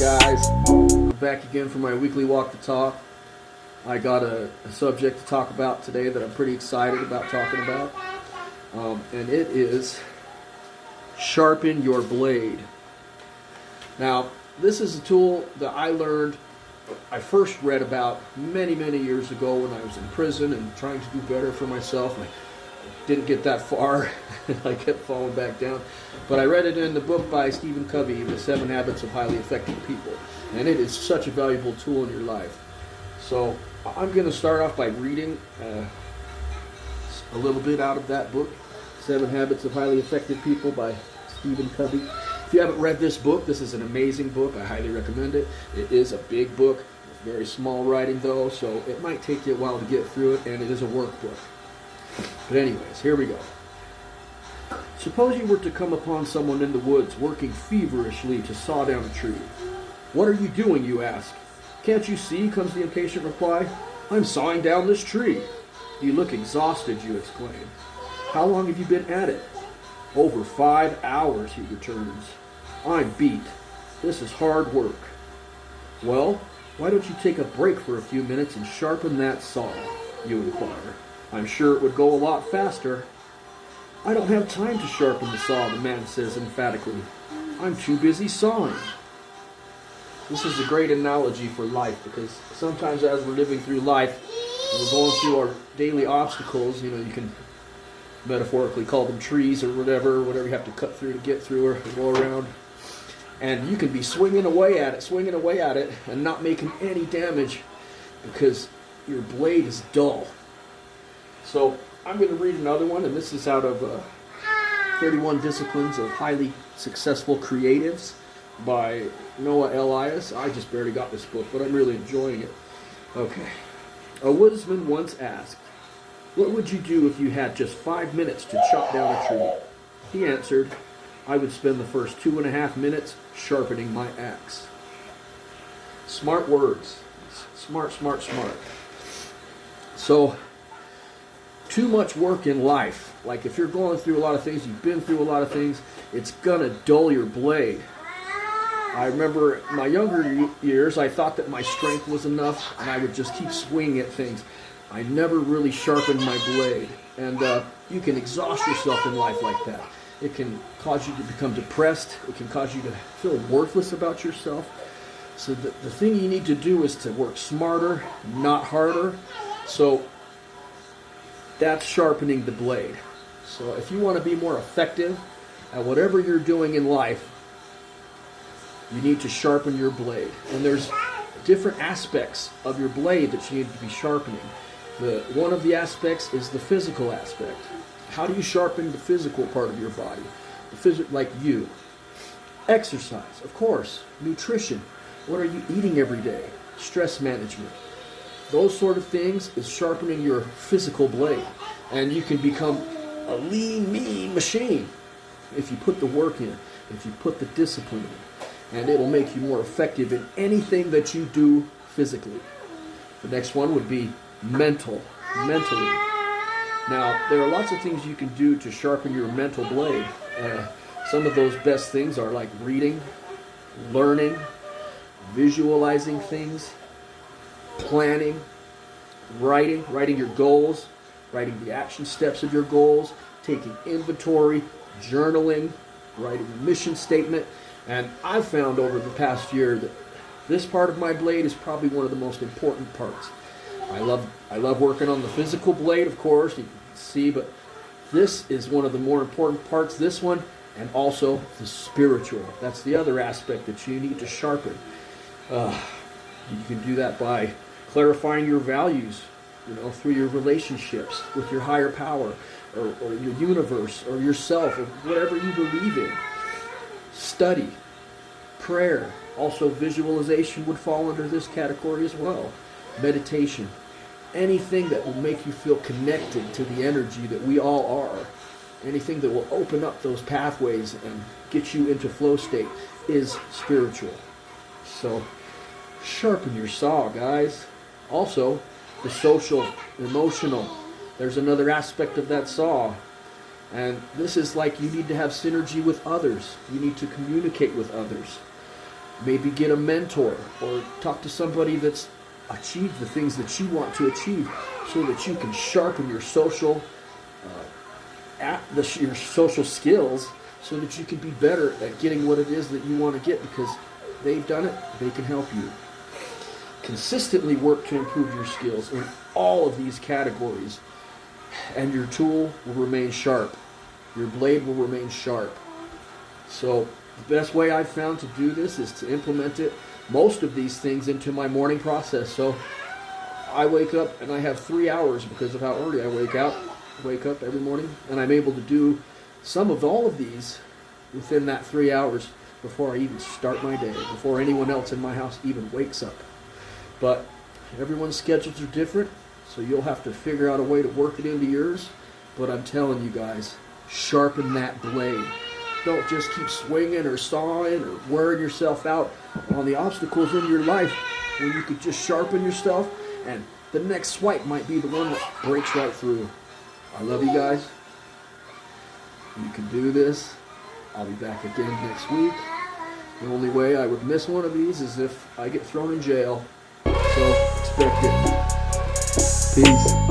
guys? I'm back again for my weekly walk the talk. I got a subject to talk about today that I'm pretty excited about talking about. And it is Sharpen Your Blade. Now, this is a tool that I first read about many years ago when I was in prison and trying to do better for myself. I didn't get that far. I kept falling back down. But I read it in the book by Stephen Covey, The 7 Habits of Highly Effective People. And it is such a valuable tool in your life. So I'm going to start off by reading a little bit out of that book, 7 Habits of Highly Effective People by Stephen Covey. If you haven't read this book, this is an amazing book. I highly recommend it. It is a big book. It's very small writing though, so it might take you a while to get through it, and it is a workbook. But anyways, here we go. Suppose you were to come upon someone in the woods working feverishly to saw down a tree. "What are you doing?" you ask. "Can't you see?" comes the impatient reply. "I'm sawing down this tree." "You look exhausted," you exclaim. "How long have you been at it?" "Over 5 hours," he returns. "I'm beat. This is hard work." "Well, why don't you take a break for a few minutes and sharpen that saw?" you inquire. "I'm sure it would go a lot faster." "I don't have time to sharpen the saw," the man says emphatically. "I'm too busy sawing." This is a great analogy for life, because sometimes as we're living through life, we're going through our daily obstacles. You can metaphorically call them trees or whatever you have to cut through to get through or go around. And you can be swinging away at it, and not making any damage because your blade is dull. So I'm going to read another one, and this is out of 31 Disciplines of Highly Successful Creatives by Noah Elias. I just barely got this book, but I'm really enjoying it. Okay. A woodsman once asked, "What would you do if you had just 5 minutes to chop down a tree?" He answered, "I would spend the first 2.5 minutes sharpening my axe." Smart words. Smart. So, too much work in life. Like if you're going through a lot of things, you've been through a lot of things, it's gonna dull your blade. I remember in my younger years, I thought that my strength was enough and I would just keep swinging at things. I never really sharpened my blade. And you can exhaust yourself in life like that. It can cause you to become depressed. It can cause you to feel worthless about yourself. So the thing you need to do is to work smarter, not harder. So that's sharpening the blade. So if you want to be more effective at whatever you're doing in life, you need to sharpen your blade. And there's different aspects of your blade that you need to be sharpening. One of the aspects is the physical aspect. How do you sharpen the physical part of your body? Like you. Exercise, of course. Nutrition. What are you eating every day? Stress management. Those sort of things is sharpening your physical blade. And you can become a lean, mean machine if you put the work in, if you put the discipline in. And it'll make you more effective in anything that you do physically. The next one would be mentally. Now, there are lots of things you can do to sharpen your mental blade. Some of those best things are like reading, learning, visualizing things, planning, writing your goals, writing the action steps of your goals, taking inventory, journaling, writing a mission statement. And I've found over the past year that this part of my blade is probably one of the most important parts. I love working on the physical blade, of course, you can see, but this is one of the more important parts, this one, and also the spiritual. That's the other aspect that you need to sharpen. You can do that by clarifying your values, through your relationships with your higher power, or your universe, or yourself, or whatever you believe in. Study, prayer, also visualization would fall under this category as well. Meditation, anything that will make you feel connected to the energy that we all are, anything that will open up those pathways and get you into flow state is spiritual. So sharpen your saw, guys. Also, the social, emotional, there's another aspect of that saw. And this is like you need to have synergy with others. You need to communicate with others. Maybe get a mentor or talk to somebody that's achieved the things that you want to achieve, so that you can sharpen your social your social skills, so that you can be better at getting what it is that you want to get, because they've done it, they can help you. Consistently work to improve your skills in all of these categories, and your tool will remain sharp. Your blade will remain sharp. So the best way I've found to do this is to implement most of these things into my morning process. So I wake up and I have 3 hours, because of how early I wake up every morning, and I'm able to do all of these within that 3 hours before I even start my day, before anyone else in my house even wakes up. But everyone's schedules are different, so you'll have to figure out a way to work it into yours. But I'm telling you guys, sharpen that blade. Don't just keep swinging or sawing or wearing yourself out on the obstacles in your life, when you could just sharpen your stuff, and the next swipe might be the one that breaks right through. I love you guys. You can do this. I'll be back again next week. The only way I would miss one of these is if I get thrown in jail. So expect it. Peace.